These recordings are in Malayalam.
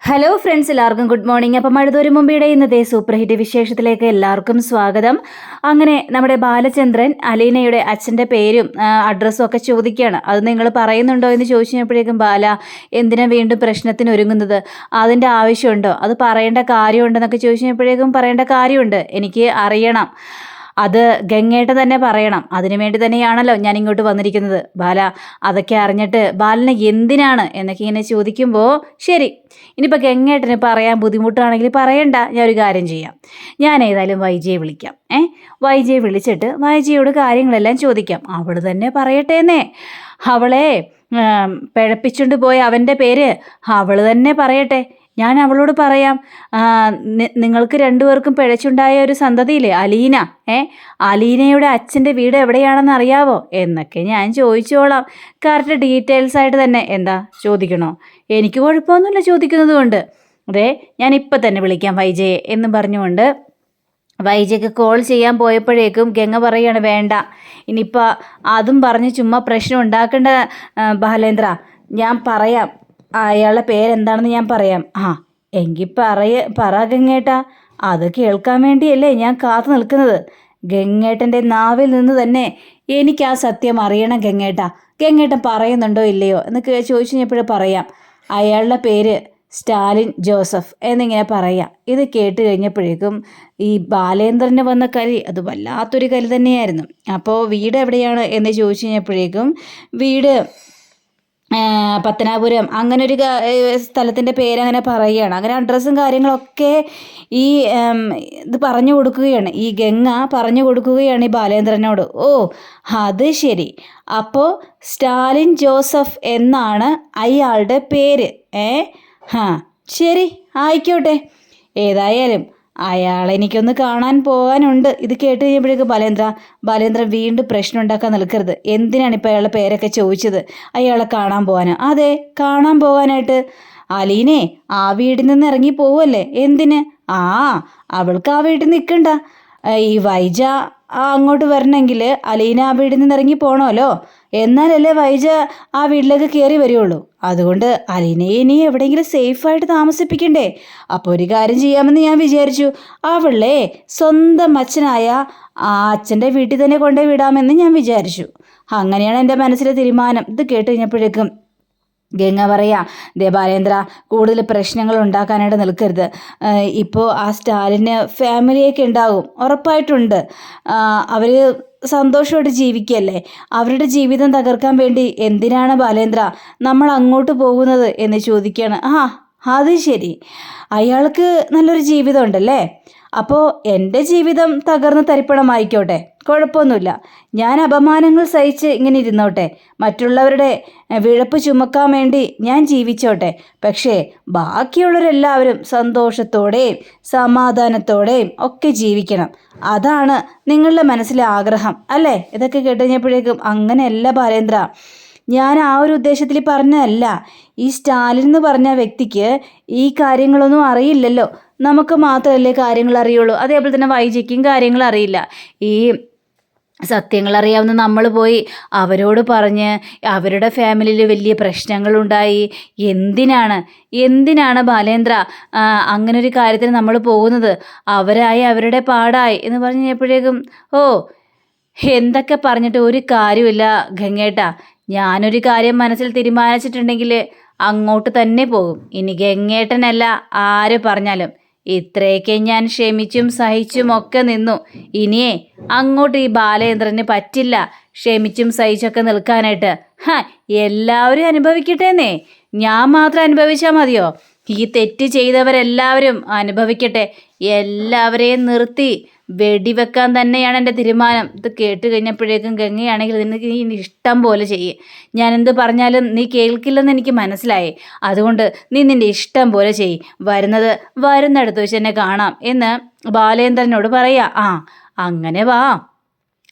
ഹലോ ഫ്രണ്ട്സ്, എല്ലാവർക്കും ഗുഡ് മോർണിംഗ്. അപ്പം മഴതോരും മുമ്പിയുടെ ഇന്നത്തെ സൂപ്പർ ഹിറ്റ് വിശേഷത്തിലേക്ക് എല്ലാവർക്കും സ്വാഗതം. അങ്ങനെ നമ്മുടെ ബാലചന്ദ്രൻ അലീനയുടെ അച്ഛൻ്റെ പേരും അഡ്രസ്സും ഒക്കെ ചോദിക്കുകയാണ്. അത് നിങ്ങൾ പറയുന്നുണ്ടോ എന്ന് ചോദിച്ചപ്പോഴേക്കും ബാല, എന്തിനാ വീണ്ടും പ്രശ്നത്തിന് ഒരുങ്ങുന്നത്? അതിൻ്റെ ആവശ്യമുണ്ടോ? അത് പറയേണ്ട കാര്യമുണ്ടെന്നൊക്കെ ചോദിച്ചപ്പോഴേക്കും പറയേണ്ട കാര്യമുണ്ട്, എനിക്ക് അറിയണം. അത് ഗംഗേട്ട തന്നെ പറയണം. അതിനുവേണ്ടി തന്നെയാണല്ലോ ഞാൻ ഇങ്ങോട്ട് വന്നിരിക്കുന്നത്. ബാല, അതൊക്കെ അറിഞ്ഞിട്ട് ബാലന് എന്തിനാണ് എന്നൊക്കെ ഇങ്ങനെ ചോദിക്കുമ്പോൾ, ശരി, ഇനിയിപ്പോൾ ഗംഗേട്ടന് പറയാൻ ബുദ്ധിമുട്ടാണെങ്കിൽ പറയണ്ട, ഞാൻ ഒരു കാര്യം ചെയ്യാം. ഞാൻ ഏതായാലും വൈജയെ വിളിക്കാം. വൈജയെ വിളിച്ചിട്ട് വൈജയോട് കാര്യങ്ങളെല്ലാം ചോദിക്കാം. അവൾ തന്നെ പറയട്ടെ എന്നേ. അവളെ പിഴപ്പിച്ചുകൊണ്ട് പോയ അവൻ്റെ പേര് അവൾ തന്നെ പറയട്ടെ. ഞാൻ അവളോട് പറയാം, നിങ്ങൾക്ക് രണ്ടുപേർക്കും പിഴച്ചുണ്ടായ ഒരു സന്തതിയില്ലേ അലീന, അലീനയുടെ അച്ഛൻ്റെ വീട് എവിടെയാണെന്ന് അറിയാവോ എന്നൊക്കെ ഞാൻ ചോദിച്ചോളാം. കറക്റ്റ് ഡീറ്റെയിൽസ് ആയിട്ട് തന്നെ. എന്താ ചോദിക്കണോ? എനിക്ക് കുഴപ്പമൊന്നുമില്ല ചോദിക്കുന്നത് കൊണ്ട്. അതെ, ഞാൻ ഇപ്പം തന്നെ വിളിക്കാം വൈജയെ എന്നും പറഞ്ഞുകൊണ്ട് വൈജയ്ക്ക് കോൾ ചെയ്യാൻ പോയപ്പോഴേക്കും ഗംഗ പറയുകയാണ്, വേണ്ട, ഇനിയിപ്പോൾ അതും പറഞ്ഞ് ചുമ്മാ പ്രശ്നം ഉണ്ടാക്കേണ്ട ബാലേന്ദ്ര, ഞാൻ പറയാം, അയാളുടെ പേരെന്താണെന്ന് ഞാൻ പറയാം. എങ്കിൽ പറ ഗംഗേട്ടാ, അത് കേൾക്കാൻ വേണ്ടിയല്ലേ ഞാൻ കാത്തു നിൽക്കുന്നത്. ഗംഗേട്ടൻ്റെ നാവിൽ നിന്ന് തന്നെ എനിക്ക് ആ സത്യം അറിയണം ഗംഗേട്ടാ. ഗംഗേട്ടൻ പറയുന്നുണ്ടോ ഇല്ലയോ എന്നൊക്കെ ചോദിച്ചു കഴിഞ്ഞപ്പോഴും പറയാം. അയാളുടെ പേര് സ്റ്റാലിൻ ജോസഫ് എന്നിങ്ങനെ പറയാം. ഇത് കേട്ട് കഴിഞ്ഞപ്പോഴേക്കും ഈ ബാലേന്ദ്രന് വന്ന കലി അത് വല്ലാത്തൊരു കലി തന്നെയായിരുന്നു. അപ്പോൾ വീട് എവിടെയാണ് എന്ന് ചോദിച്ചു കഴിഞ്ഞപ്പോഴേക്കും വീട് പത്തനാപുരം, അങ്ങനെ ഒരു സ്ഥലത്തിൻ്റെ പേരങ്ങനെ പറയുകയാണ്. അങ്ങനെ അഡ്രസ്സും കാര്യങ്ങളൊക്കെ ഈ ഇത് പറഞ്ഞു കൊടുക്കുകയാണ്, ഈ ഗംഗ പറഞ്ഞു കൊടുക്കുകയാണ് ഈ ബാലേന്ദ്രനോട്. ഓ, അത് ശരി, അപ്പോൾ സ്റ്റാലിൻ ജോസഫ് എന്നാണ് അയാളുടെ പേര്. ശരി, ആയിക്കോട്ടെ. ഏതായാലും അയാളെനിക്കൊന്ന് കാണാൻ പോകാനുണ്ട്. ഇത് കേട്ട് കഴിഞ്ഞപ്പോഴേക്ക് ബാലേന്ദ്രൻ വീണ്ടും പ്രശ്നം ഉണ്ടാക്കാൻ നിൽക്കരുത്. എന്തിനാണ് ഇപ്പോൾ അയാളുടെ പേരൊക്കെ ചോദിച്ചത്? അയാളെ കാണാൻ പോകാനോ? അതെ, കാണാൻ പോകാനായിട്ട്. അലീനെ ആ വീട്ടിൽ നിന്ന് ഇറങ്ങി പോവല്ലേ? എന്തിന്? അവൾക്ക് ആ വീട്ടിൽ നിൽക്കണ്ട. ഈ വൈജ അങ്ങോട്ട് വരണമെങ്കിൽ അലീന ആ വീട്ടിൽ നിന്ന് ഇറങ്ങി പോകണമല്ലോ. എന്നാലല്ലേ വൈജ ആ വീട്ടിലേക്ക് കയറി വരികയുള്ളൂ. അതുകൊണ്ട് അലീനയെ ഇനി എവിടെയെങ്കിലും സേഫായിട്ട് താമസിപ്പിക്കണ്ടേ? അപ്പോൾ ഒരു കാര്യം ചെയ്യാമെന്ന് ഞാൻ വിചാരിച്ചു. അവളെ സ്വന്തം അച്ഛനായ ആ അച്ഛൻ്റെ വീട്ടിൽ തന്നെ കൊണ്ടുപോയി വിടാമെന്ന് ഞാൻ വിചാരിച്ചു. അങ്ങനെയാണ് എൻ്റെ മനസ്സിലെ തീരുമാനം. ഇത് കേട്ട് കഴിഞ്ഞപ്പോഴേക്കും ഗംഗ പറയാ, ദേ ബാലേന്ദ്ര, കൂടുതൽ പ്രശ്നങ്ങൾ ഉണ്ടാക്കാനായിട്ട് നിൽക്കരുത്. ഇപ്പോൾ ആ സ്റ്റാലിന് ഫാമിലിയൊക്കെ ഉണ്ടാകും, ഉറപ്പായിട്ടുണ്ട്. അവർ സന്തോഷമായിട്ട് ജീവിക്കല്ലേ. അവരുടെ ജീവിതം തകർക്കാൻ വേണ്ടി എന്തിനാണ് ബാലേന്ദ്ര നമ്മൾ അങ്ങോട്ട് പോകുന്നത് എന്ന് ചോദിക്കുകയാണ്. അത് ശരി, അയാൾക്ക് നല്ലൊരു ജീവിതം ഉണ്ടല്ലേ. അപ്പോൾ എൻ്റെ ജീവിതം തകർന്ന് തരിപ്പണമായിക്കോട്ടെ, കുഴപ്പമൊന്നുമില്ല. ഞാൻ അപമാനങ്ങൾ സഹിച്ച് ഇങ്ങനെ ഇരുന്നോട്ടെ, മറ്റുള്ളവരുടെ വിഴപ്പ് ചുമക്കാൻ വേണ്ടി ഞാൻ ജീവിച്ചോട്ടെ. പക്ഷേ ബാക്കിയുള്ളവരെല്ലാവരും സന്തോഷത്തോടെയും സമാധാനത്തോടെയും ഒക്കെ ജീവിക്കണം. അതാണ് നിങ്ങളുടെ മനസ്സിലെ ആഗ്രഹം അല്ലേ? ഇതൊക്കെ കേട്ടുകഴിഞ്ഞപ്പോഴേക്കും അങ്ങനെയല്ല ബാലേന്ദ്ര, ഞാൻ ആ ഒരു ഉദ്ദേശത്തിൽ പറഞ്ഞതല്ല. ഈ സ്റ്റാലിൻ എന്ന് പറഞ്ഞ വ്യക്തിക്ക് ഈ കാര്യങ്ങളൊന്നും അറിയില്ലല്ലോ. നമുക്ക് മാത്രമല്ലേ കാര്യങ്ങൾ അറിയുള്ളൂ. അതേപോലെ തന്നെ വൈജയ്ക്കും കാര്യങ്ങൾ അറിയില്ല. ഈ സത്യങ്ങൾ അറിയാവുന്ന നമ്മൾ പോയി അവരോട് പറഞ്ഞ് അവരുടെ ഫാമിലിയിൽ വലിയ പ്രശ്നങ്ങളുണ്ടായി. എന്തിനാണ് ബാലേന്ദ്ര അങ്ങനൊരു കാര്യത്തിന് നമ്മൾ പോകുന്നത്? അവരായി അവരുടെ പാടായി എന്ന് പറഞ്ഞപ്പോഴേക്കും, എന്തൊക്കെ പറഞ്ഞിട്ട് ഒരു കാര്യമില്ല ഗംഗേട്ടാ. ഞാനൊരു കാര്യം മനസ്സിൽ തീരുമാനിച്ചിട്ടുണ്ടെങ്കിൽ അങ്ങോട്ട് തന്നെ പോകും. ഇനി ഗംഗേട്ടനല്ല ആര് പറഞ്ഞാലും ഇത്രയൊക്കെ ഞാൻ ക്ഷമിച്ചും സഹിച്ചും ഒക്കെ നിന്നു. ഇനിയേ അങ്ങോട്ട് ഈ ബാലേന്ദ്രന് പറ്റില്ല ക്ഷമിച്ചും സഹിച്ചൊക്കെ നിൽക്കാനായിട്ട്. എല്ലാവരും അനുഭവിക്കട്ടെന്നേ, ഞാൻ മാത്രം അനുഭവിച്ചാൽ മതിയോ? ഈ തെറ്റ് ചെയ്തവരെല്ലാവരും അനുഭവിക്കട്ടെ. എല്ലാവരെയും നിർത്തി വെടിവെക്കാൻ തന്നെയാണ് എൻ്റെ തീരുമാനം. ഇത് കേട്ട് കഴിഞ്ഞപ്പോഴേക്കും ഗംഗയാണെങ്കിൽ നിനക്ക് നീ ഇഷ്ടം പോലെ ചെയ്യേ, ഞാൻ എന്ത് പറഞ്ഞാലും നീ കേൾക്കില്ലെന്ന് എനിക്ക് മനസ്സിലായി. അതുകൊണ്ട് നീ നിൻ്റെ ഇഷ്ടം പോലെ ചെയ്യ്, വരുന്നിടത്ത് വെച്ച് എന്നെ കാണാം എന്ന് ബാലേന്ദ്രനോട് പറയാ. അങ്ങനെ വാ,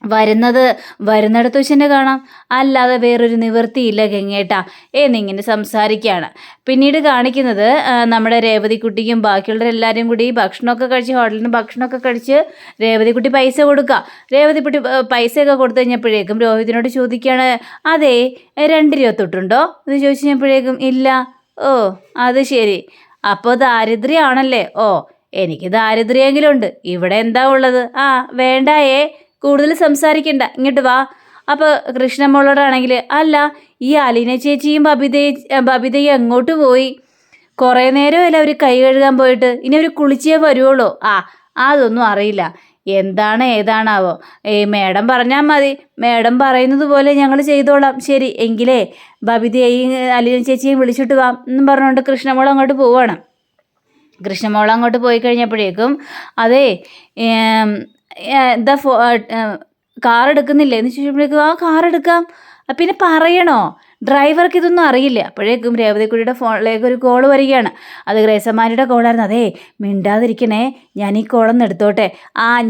വരുന്നിടത്ത് വെച്ച് തന്നെ കാണാം, അല്ലാതെ വേറൊരു നിവൃത്തിയില്ല ഗംഗേട്ടാ എന്നിങ്ങനെ സംസാരിക്കുകയാണ്. പിന്നീട് കാണിക്കുന്നത് നമ്മുടെ രേവതിക്കുട്ടിക്കും ബാക്കിയുള്ളവരെല്ലാവരും കൂടി ഭക്ഷണമൊക്കെ കഴിച്ച് ഹോട്ടലിൽ നിന്ന് ഭക്ഷണമൊക്കെ കഴിച്ച് രേവതിക്കുട്ടി പൈസ കൊടുക്കുക. രേവതിക്കുട്ടി പൈസയൊക്കെ കൊടുത്തു കഴിഞ്ഞപ്പോഴേക്കും രോഹിതിനോട് ചോദിക്കുകയാണ്, അതെ 2 രൂപ തൊട്ടുണ്ടോ എന്ന് ചോദിച്ചു കഴിഞ്ഞപ്പോഴേക്കും ഇല്ല. ഓ, അത് ശരി, അപ്പോൾ ദാരിദ്ര്യമാണല്ലേ? ഓ, എനിക്ക് ദാരിദ്ര്യമെങ്കിലും ഉണ്ട്. ഇവിടെ എന്താ ഉള്ളത്? ആ വേണ്ടായേ, കൂടുതൽ സംസാരിക്കണ്ട, ഇങ്ങോട്ട് വാ. അപ്പോൾ കൃഷ്ണമോളോടാണെങ്കിൽ, അല്ല ഈ അലീന ചേച്ചിയും ബബിതയും എങ്ങോട്ട് പോയി? കുറേ നേരമല്ല അവർ കൈ കഴുകാൻ പോയിട്ട്, ഇനി അവർ കുളിച്ചേ വരുവുള്ളൂ. അതൊന്നും അറിയില്ല, എന്താണ് ഏതാണാവോ. മേഡം പറഞ്ഞാൽ മതി, മേഡം പറയുന്നത് പോലെ ഞങ്ങൾ ചെയ്തോളാം. ശരി എങ്കിലേ ബബിതയെയും അലീന ചേച്ചിയും വിളിച്ചിട്ട് വാ എന്നും പറഞ്ഞുകൊണ്ട് കൃഷ്ണമോൾ അങ്ങോട്ട് പോവാണ്. കൃഷ്ണമോൾ അങ്ങോട്ട് പോയി കഴിഞ്ഞപ്പോഴേക്കും, അതേ എന്താ കാർ എടുക്കുന്നില്ലേ എന്ന് ചോദിച്ചപ്പോഴേക്കും, ആ കാർ എടുക്കാം. പിന്നെ പറയണോ, ഡ്രൈവർക്ക് ഇതൊന്നും അറിയില്ല. അപ്പോഴേക്കും രേവതിക്കുട്ടിയുടെ ഫോണിലേക്ക് ഒരു കോൾ വരികയാണ്. അത് ഗ്രേസമാരിയുടെ കോളായിരുന്നു. അതേ മിണ്ടാതിരിക്കണേ, ഞാൻ ഈ കോളൊന്ന് എടുത്തോട്ടെ.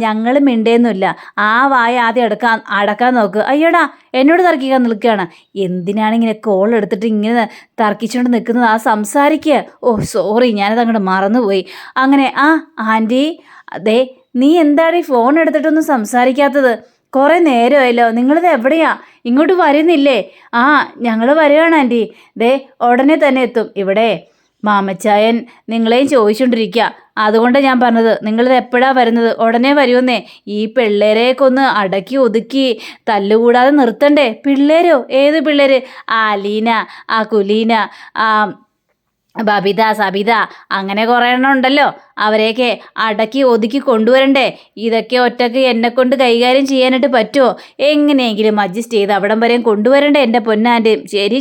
ഞങ്ങൾ മിണ്ടേന്നുമില്ല, ആ വായ ആദ്യം അടക്കാൻ നോക്ക്. അയ്യോടാ, എന്നോട് തർക്കിക്കാൻ നിൽക്കുകയാണ്. എന്തിനാണ് ഇങ്ങനെ കോൾ എടുത്തിട്ട് ഇങ്ങനെ തർക്കിച്ചുകൊണ്ട് നിൽക്കുന്നത്? സംസാരിക്കുക. ഓ സോറി, ഞാനത് അങ്ങോട്ട് മറന്നുപോയി. അങ്ങനെ ആൻറ്റി, അതെ നീ എന്താണ് ഈ ഫോൺ എടുത്തിട്ടൊന്നും സംസാരിക്കാത്തത്? കുറേ നേരമായല്ലോ, നിങ്ങളിത് എവിടെയാ? ഇങ്ങോട്ട് വരുന്നില്ലേ? ഞങ്ങൾ വരികയാണ് ആൻറ്റി, ദേ ഉടനെ തന്നെ എത്തും. ഇവിടെ മാമച്ചായൻ നിങ്ങളെയും ചോദിച്ചുകൊണ്ടിരിക്കുക, അതുകൊണ്ടാണ് ഞാൻ പറഞ്ഞത് നിങ്ങളിത് എപ്പോഴാണ് വരുന്നത്? ഉടനെ വരുമെന്നേ. ഈ പിള്ളേരെയൊക്കെ ഒന്ന് അടക്കി ഒതുക്കി തല്ലുകൂടാതെ നിർത്തണ്ടേ. പിള്ളേരോ? ഏത് പിള്ളേർ? അലീന, കുലീന, ബബിത, സബിത, അങ്ങനെ കുറേ എണ്ണം ഉണ്ടല്ലോ. അവരെയൊക്കെ അടക്കി ഒതുക്കി കൊണ്ടുവരണ്ടേ. ഇതൊക്കെ ഒറ്റയ്ക്ക് എന്നെക്കൊണ്ട് കൈകാര്യം ചെയ്യാനായിട്ട് പറ്റുമോ? എങ്ങനെയെങ്കിലും അഡ്ജസ്റ്റ് ചെയ്ത് അവിടം വരെയും കൊണ്ടുവരണ്ടേ എൻ്റെ പൊന്നാൻറ്റി.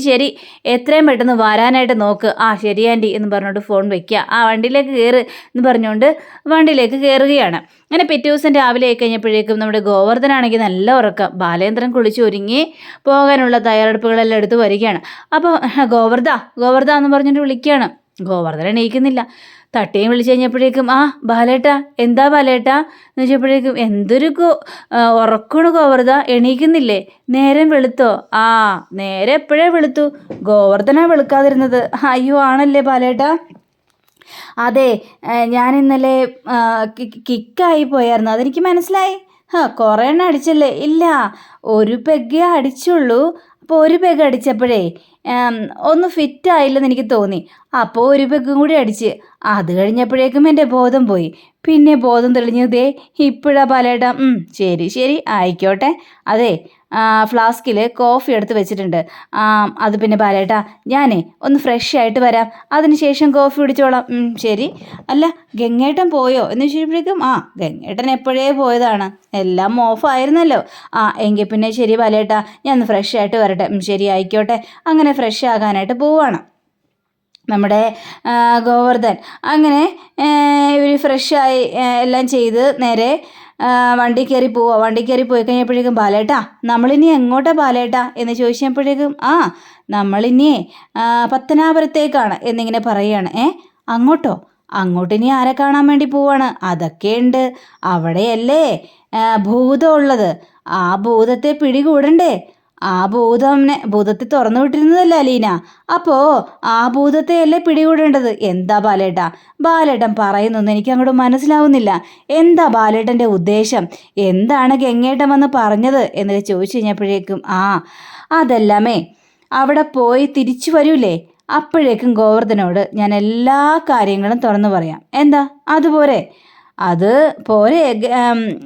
ശരി, എത്രയും പെട്ടെന്ന് വരാനായിട്ട് നോക്ക്. ശരി ആൻറ്റി എന്ന് പറഞ്ഞുകൊണ്ട് ഫോൺ വയ്ക്കുക. വണ്ടിയിലേക്ക് കയറ് എന്ന് പറഞ്ഞുകൊണ്ട് വണ്ടിയിലേക്ക് കയറുകയാണ്. അങ്ങനെ പിറ്റേ ദിവസം രാവിലെ ആയി കഴിഞ്ഞപ്പോഴേക്കും നമ്മുടെ ഗോവർദ്ധനാണെങ്കിൽ നല്ല ഉറക്കം. ബാലേന്ദ്രൻ കുളിച്ച് ഒരുങ്ങി പോകാനുള്ള തയ്യാറെടുപ്പുകളെല്ലാം എടുത്ത് വരികയാണ്. അപ്പോൾ ഗോവർദ്ധ എന്ന് പറഞ്ഞിട്ട് വിളിക്കുകയാണ്. ഗോവർദ്ധൻ എണീക്കുന്നില്ല. തട്ടിയും വിളിച്ചു കഴിഞ്ഞപ്പോഴേക്കും, ബാലേട്ടാ, എന്താ ബാലേട്ടാ എന്ന് വെച്ചപ്പോഴേക്കും, എന്തൊരു ഉറക്കമാണ് ഗോവർദ്ധ, എണീക്കുന്നില്ലേ? നേരം വെളുത്തോ? നേരെ എപ്പോഴേ വെളുത്തു. ഗോവർദ്ധനാ വെളുക്കാതിരുന്നത്. അയ്യോ ആണല്ലേ ബാലേട്ടാ? അതെ, ഞാൻ ഇന്നലെ കിക്കായി പോയായിരുന്നു, അതെനിക്ക് മനസ്സിലായി. കുറേ എണ്ണം അടിച്ചല്ലേ? ഇല്ല, ഒരു പെഗ്ഗേ അടിച്ചുള്ളൂ. അപ്പോൾ ഒരു പെഗ് അടിച്ചപ്പോഴേ ഒന്ന് ഫിറ്റായില്ലെന്ന് എനിക്ക് തോന്നി. അപ്പോൾ ഒരു പെഗ്ഗും കൂടി അടിച്ച്, അത് കഴിഞ്ഞപ്പോഴേക്കും എൻ്റെ ബോധം പോയി. പിന്നെ ബോധം തെളിഞ്ഞതേ ഇപ്പോഴാ ബാലേട്ടാ. ശരി ആയിക്കോട്ടെ. അതെ, ഫ്ലാസ്കിൽ കോഫി എടുത്ത് വെച്ചിട്ടുണ്ട്. അത് പിന്നെ ബാലേട്ടാ, ഞാനേ ഒന്ന് ഫ്രഷ് ആയിട്ട് വരാം, അതിനുശേഷം കോഫി കുടിച്ചോളാം. ശരി. അല്ല, ഗംഗേട്ടൻ പോയോ എന്ന് ചോദിച്ചപ്പോഴേക്കും, ഗംഗേട്ടൻ എപ്പോഴേ പോയതാണ്, എല്ലാം ഓഫായിരുന്നല്ലോ. എങ്കിൽ പിന്നെ ശരി ബാലേട്ടാ, ഞാൻ ഒന്ന് ഫ്രഷ് ആയിട്ട് വരട്ടെ. ശരി ആയിക്കോട്ടെ. അങ്ങനെ ഫ്രഷ് ആകാനായിട്ട് പോവാണ് നമ്മുടെ ഗോവർദ്ധൻ. അങ്ങനെ ഇവർ ഫ്രഷായി എല്ലാം ചെയ്ത് നേരെ വണ്ടി കയറി പോവുക. വണ്ടി കയറി പോയി കഴിഞ്ഞപ്പോഴേക്കും, ബാലേട്ടാ നമ്മളിനി എങ്ങോട്ടാ ബാലേട്ടാ എന്ന് ചോദിച്ചപ്പോഴേക്കും, നമ്മളിനി പത്തനാപുരത്തേക്കാണ് എന്നിങ്ങനെ പറയുകയാണ്. അങ്ങോട്ടോ? അങ്ങോട്ടിനി ആരെ കാണാൻ വേണ്ടി പോവാണ്? അതൊക്കെയുണ്ട്, അവിടെയല്ലേ ഭൂതമുള്ളത്. ആ ഭൂതത്തെ പിടികൂടണ്ടേ? ആ ഭൂതത്തെ തുറന്നു വിട്ടിരുന്നതല്ലേ അലീന? അപ്പോൾ ആ ഭൂതത്തെയല്ലേ പിടികൂടേണ്ടത്? എന്താ ബാലേട്ടൻ പറയുന്നൊന്നും എനിക്ക് അങ്ങോട്ട് മനസ്സിലാവുന്നില്ല. എന്താ ബാലേട്ടൻ്റെ ഉദ്ദേശം? എന്താണ് ഗംഗേട്ടൻ വന്ന് പറഞ്ഞത് എന്ന് ചോദിച്ചു കഴിഞ്ഞപ്പോഴേക്കും, അതെല്ലാമേ അവിടെ പോയി തിരിച്ചു വരൂലേ, അപ്പോഴേക്കും ഗോവർദ്ധനോട് ഞാൻ എല്ലാ കാര്യങ്ങളും തുറന്നു പറയാം. എന്താ, അതുപോരെ? അത് പോരെ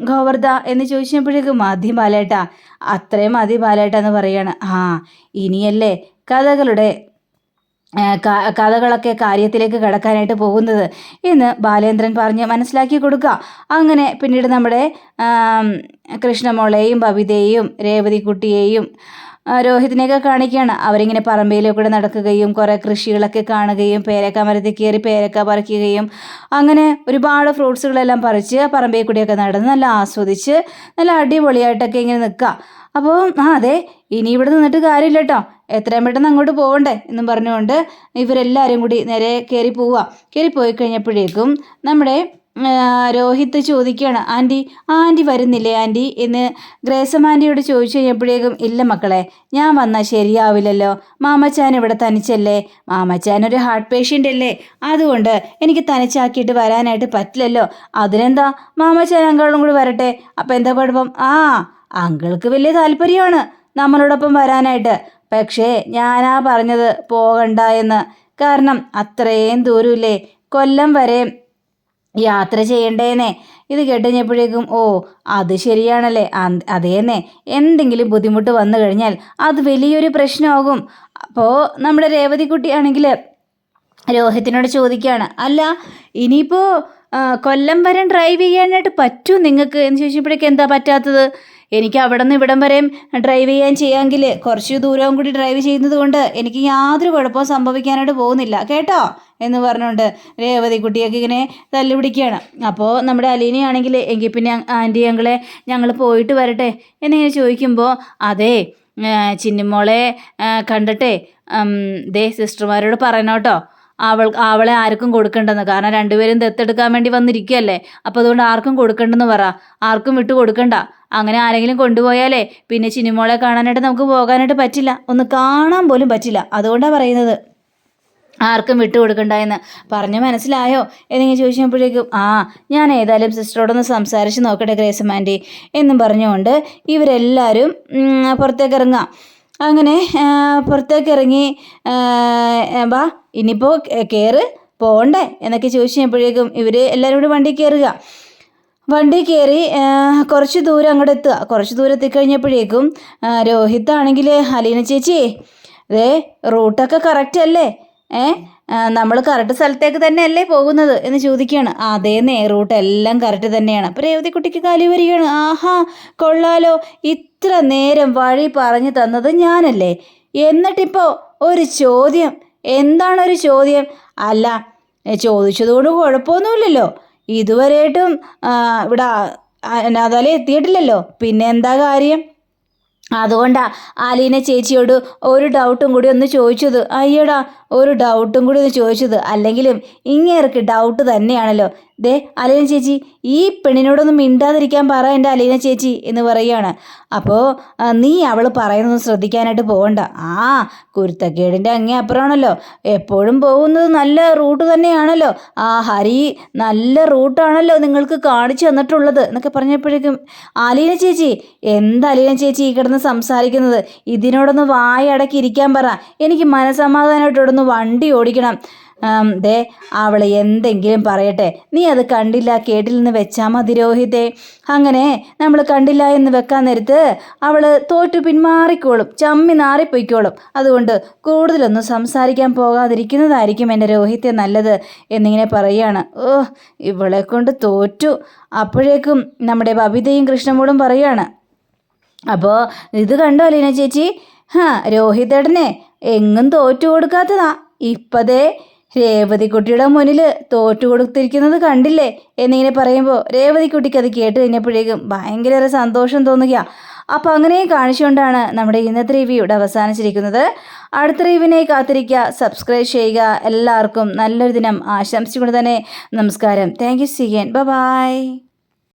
ഗോവർദ്ധ എന്ന് ചോദിച്ചപ്പോഴേക്കും, മതി ബാലേട്ട, അത്രയും മതി ബാലേട്ട എന്ന് പറയാണ്. ഇനിയല്ലേ കഥകളൊക്കെ കാര്യത്തിലേക്ക് കടക്കാനായിട്ട് പോകുന്നത് എന്ന് ബാലേന്ദ്രൻ പറഞ്ഞ് മനസ്സിലാക്കി കൊടുക്കുക. അങ്ങനെ പിന്നീട് നമ്മുടെ കൃഷ്ണമോളെയും ബബിതയെയും രേവതിക്കുട്ടിയെയും രോഹിതിനെയൊക്കെ കാണിക്കുകയാണ്. അവരിങ്ങനെ പറമ്പയിലൂടെ നടക്കുകയും കുറേ കൃഷികളൊക്കെ കാണുകയും പേരക്ക മരത്തിൽ കയറി പേരക്ക പറിക്കുകയും അങ്ങനെ ഒരുപാട് ഫ്രൂട്ട്സുകളെല്ലാം പറിച്ച് പറമ്പയിൽ കൂടിയൊക്കെ നടന്ന് നല്ല ആസ്വദിച്ച് നല്ല അടിപൊളിയായിട്ടൊക്കെ ഇങ്ങനെ നിൽക്കുക. അപ്പോൾ അതെ, ഇനി ഇവിടെ നിന്നിട്ട് കാര്യമില്ല കേട്ടോ, എത്രയും പെട്ടെന്ന് അങ്ങോട്ട് പോകണ്ടേ എന്നും പറഞ്ഞുകൊണ്ട് ഇവരെല്ലാവരും കൂടി നേരെ കയറി പോയി കഴിഞ്ഞപ്പോഴേക്കും നമ്മുടെ രോഹിത് ചോദിക്കുകയാണ്, ആൻറ്റി വരുന്നില്ലേ ആൻറ്റി എന്ന് ഗ്രേസം ആൻറ്റിയോട് ചോദിച്ചു കഴിഞ്ഞപ്പോഴേക്കും, ഇല്ല മക്കളെ, ഞാൻ വന്നാൽ ശരിയാവില്ലല്ലോ, മാമച്ചാൻ ഇവിടെ തനിച്ചല്ലേ, മാമച്ചാൻ ഒരു ഹാർട്ട് പേഷ്യൻ്റ് അല്ലേ, അതുകൊണ്ട് എനിക്ക് തനിച്ചാക്കിയിട്ട് വരാനായിട്ട് പറ്റില്ലല്ലോ, അതിനെന്താ മാമച്ചാൻ അങ്കളും കൂടി വരട്ടെ, അപ്പം എന്താ കുഴപ്പം? അങ്കിൾക്ക് വലിയ താല്പര്യമാണ് നമ്മളോടൊപ്പം വരാനായിട്ട്, പക്ഷേ ഞാനാ പറഞ്ഞത് പോകണ്ട എന്ന്. കാരണം അത്രയും ദൂരമില്ലേ, കൊല്ലം വരെ യാത്ര ചെയ്യണ്ടേന്നേ. ഇത് കേട്ടുകഴിഞ്ഞപ്പോഴേക്കും ഓ അത് ശരിയാണല്ലേ, അതേന്നേ, എന്തെങ്കിലും ബുദ്ധിമുട്ട് വന്നു കഴിഞ്ഞാൽ അത് വലിയൊരു പ്രശ്നമാകും. അപ്പോൾ നമ്മുടെ രേവതിക്കുട്ടിയാണെങ്കിൽ രോഹിത്തിനോട് ചോദിക്കുകയാണ്, അല്ല ഇനിയിപ്പോൾ കൊല്ലം വരെ ഡ്രൈവ് ചെയ്യാനായിട്ട് പറ്റൂ നിങ്ങൾക്ക് എന്ന് ചോദിച്ചപ്പോഴേക്കും എന്താ പറ്റാത്തത്? എനിക്ക് അവിടെ നിന്ന് ഇവിടം വരെയും ഡ്രൈവ് ചെയ്യാമെങ്കിൽ കുറച്ച് ദൂരവും കൂടി ഡ്രൈവ് ചെയ്യുന്നത് കൊണ്ട് എനിക്ക് യാതൊരു കുഴപ്പവും സംഭവിക്കാനായിട്ട് പോകുന്നില്ല കേട്ടോ എന്ന് പറഞ്ഞുകൊണ്ട് രേവതി കുട്ടിയൊക്കെ ഇങ്ങനെ തല്ലുപിടിക്കുകയാണ്. അപ്പോൾ നമ്മുടെ അലീനയാണെങ്കിൽ എങ്കിൽ പിന്നെ ആൻറ്റി ഞങ്ങൾ പോയിട്ട് വരട്ടെ എന്നിങ്ങനെ ചോദിക്കുമ്പോൾ, അതെ ചിന്നിമോളെ കണ്ടിട്ടെ ദേ സിസ്റ്റർമാരോട് പറയണോട്ടോ, അവളെ ആർക്കും കൊടുക്കണ്ടെന്ന്. കാരണം രണ്ടുപേരും ദത്തെടുക്കാൻ വേണ്ടി വന്നിരിക്കുകയല്ലേ, അപ്പോൾ അതുകൊണ്ട് ആർക്കും കൊടുക്കണ്ടെന്ന് പറ, ആർക്കും വിട്ടു കൊടുക്കണ്ട. അങ്ങനെ ആരെങ്കിലും കൊണ്ടുപോയാലേ പിന്നെ ചിന്നിമോളെ കാണാനായിട്ട് നമുക്ക് പോകാനായിട്ട് പറ്റില്ല, ഒന്ന് കാണാൻ പോലും പറ്റില്ല. അതുകൊണ്ടാണ് പറയുന്നത്, ആർക്കും വിട്ടു കൊടുക്കണ്ട എന്ന്. പറഞ്ഞു മനസ്സിലായോ എന്നിങ്ങനെ ചോദിച്ചപ്പോഴേക്കും ഞാൻ ഏതായാലും സിസ്റ്ററോടൊന്ന് സംസാരിച്ച് നോക്കട്ടെ ഗ്രേസം ആൻറ്റി എന്നും പറഞ്ഞുകൊണ്ട് ഇവരെല്ലാവരും പുറത്തേക്ക് ഇറങ്ങാം. അങ്ങനെ പുറത്തേക്ക് ഇറങ്ങി വാ ഇനിയിപ്പോൾ കയറ് പോകണ്ടേ എന്നൊക്കെ ചോദിച്ചു കഴിഞ്ഞപ്പോഴേക്കും ഇവർ എല്ലാവരും കൂടി വണ്ടി കയറി കുറച്ച് ദൂരം അങ്ങോട്ട് എത്തുക. കുറച്ച് ദൂരം എത്തിക്കഴിഞ്ഞപ്പോഴേക്കും രോഹിത്താണെങ്കിൽ അലീന ചേച്ചി അതേ റൂട്ടൊക്കെ കറക്റ്റ് അല്ലേ, നമ്മൾ കറക്റ്റ് സ്ഥലത്തേക്ക് തന്നെയല്ലേ പോകുന്നത് എന്ന് ചോദിക്കുകയാണ്. അതേന്നേ റൂട്ട് എല്ലാം കറക്റ്റ് തന്നെയാണ്. അപ്പോൾ രേവതിക്കുട്ടിക്ക് കാലി വരികയാണ്. ആഹാ കൊള്ളാലോ, ഇത്ര നേരം വഴി പറഞ്ഞു തന്നത് ഞാനല്ലേ, എന്നിട്ടിപ്പോൾ ഒരു ചോദ്യം. എന്താണൊരു ചോദ്യം? അല്ല ചോദിച്ചതുകൊണ്ട് കുഴപ്പമൊന്നുമില്ലല്ലോ, ഇതുവരെയായിട്ടും ഇവിടെ അനാഥാലയം എത്തിയിട്ടില്ലല്ലോ, പിന്നെ എന്താ കാര്യം? അതുകൊണ്ടാ അലീന ചേച്ചിയോട് ഒരു ഡൗട്ടും കൂടി ഒന്ന് ചോദിച്ചത്. അയ്യടാ ഒരു ഡൗട്ടും കൂടി ഒന്ന് ചോദിച്ചത്, അല്ലെങ്കിലും ഇങ്ങേർക്ക് ഡൗട്ട് തന്നെയാണല്ലോ. ദേ അലീന ചേച്ചി ഈ പെണ്ണിനോടൊന്നും മിണ്ടാതിരിക്കാൻ പറ എൻ്റെ അലീന ചേച്ചി എന്ന് പറയുകയാണ്. അപ്പോൾ നീ അവൾ പറയുന്നത് ശ്രദ്ധിക്കാനായിട്ട് പോകണ്ട. കുരുത്തക്കേടിൻ്റെ അങ്ങേ അപ്പുറമാണല്ലോ, എപ്പോഴും പോകുന്നത് നല്ല റൂട്ട് തന്നെയാണല്ലോ, ഹരി നല്ല റൂട്ടാണല്ലോ നിങ്ങൾക്ക് കാണിച്ചു തന്നിട്ടുള്ളത് എന്നൊക്കെ പറഞ്ഞപ്പോഴേക്കും അലീന ചേച്ചി എന്താ അലീന ചേച്ചി ഈ കിടന്ന് സംസാരിക്കുന്നത്? ഇതിനോടൊന്ന് വായടക്കി ഇരിക്കാൻ പറ, എനിക്ക് മനസമാധാനമായിട്ടോടൊന്ന് വണ്ടി ഓടിക്കണം. ദേ അവൾ എന്തെങ്കിലും പറയട്ടെ, നീ അത് കണ്ടില്ല കേട്ടില്ലെന്ന് വെച്ചാൽ മതി രോഹിതേ. അങ്ങനെ നമ്മൾ കണ്ടില്ല എന്ന് വെക്കാൻ നേരത്ത് അവൾ തോറ്റു പിന്മാറിക്കോളും, ചമ്മി നാറിപ്പോയിക്കോളും. അതുകൊണ്ട് കൂടുതലൊന്നും സംസാരിക്കാൻ പോകാതിരിക്കുന്നതായിരിക്കും എൻ്റെ രോഹിത്തെ നല്ലത് എന്നിങ്ങനെ പറയുകയാണ്. ഇവളെ കൊണ്ട് തോറ്റു. അപ്പോഴേക്കും നമ്മുടെ ബബിതയും കൃഷ്ണമോളും പറയുകയാണ്. അപ്പോൾ ഇത് കണ്ടോ അലീന ചേച്ചി, രോഹിതേട്ടനെ എങ്ങും തോറ്റു കൊടുക്കാത്തതാ, ഇപ്പതേ രേവതിക്കുട്ടിയുടെ മുന്നിൽ തോറ്റു കൊടുത്തിരിക്കുന്നത് കണ്ടില്ലേ എന്നിങ്ങനെ പറയുമ്പോൾ രേവതിക്കുട്ടിക്ക് അത് കേട്ട് കഴിഞ്ഞപ്പോഴേക്കും ഭയങ്കര സന്തോഷം തോന്നുകയാണ്. അപ്പോൾ അങ്ങനെ കാണിച്ചുകൊണ്ടാണ് നമ്മുടെ ഇന്നത്തെ റിവ്യൂ ഇവിടെ അവസാനിച്ചിരിക്കുന്നത്. അടുത്ത റിവ്യൂവിനെ കാത്തിരിക്കുക, സബ്സ്ക്രൈബ് ചെയ്യുക. എല്ലാവർക്കും നല്ലൊരു ദിനം ആശംസിച്ചുകൊണ്ട് തന്നെ നമസ്കാരം. Thank you. See you. By.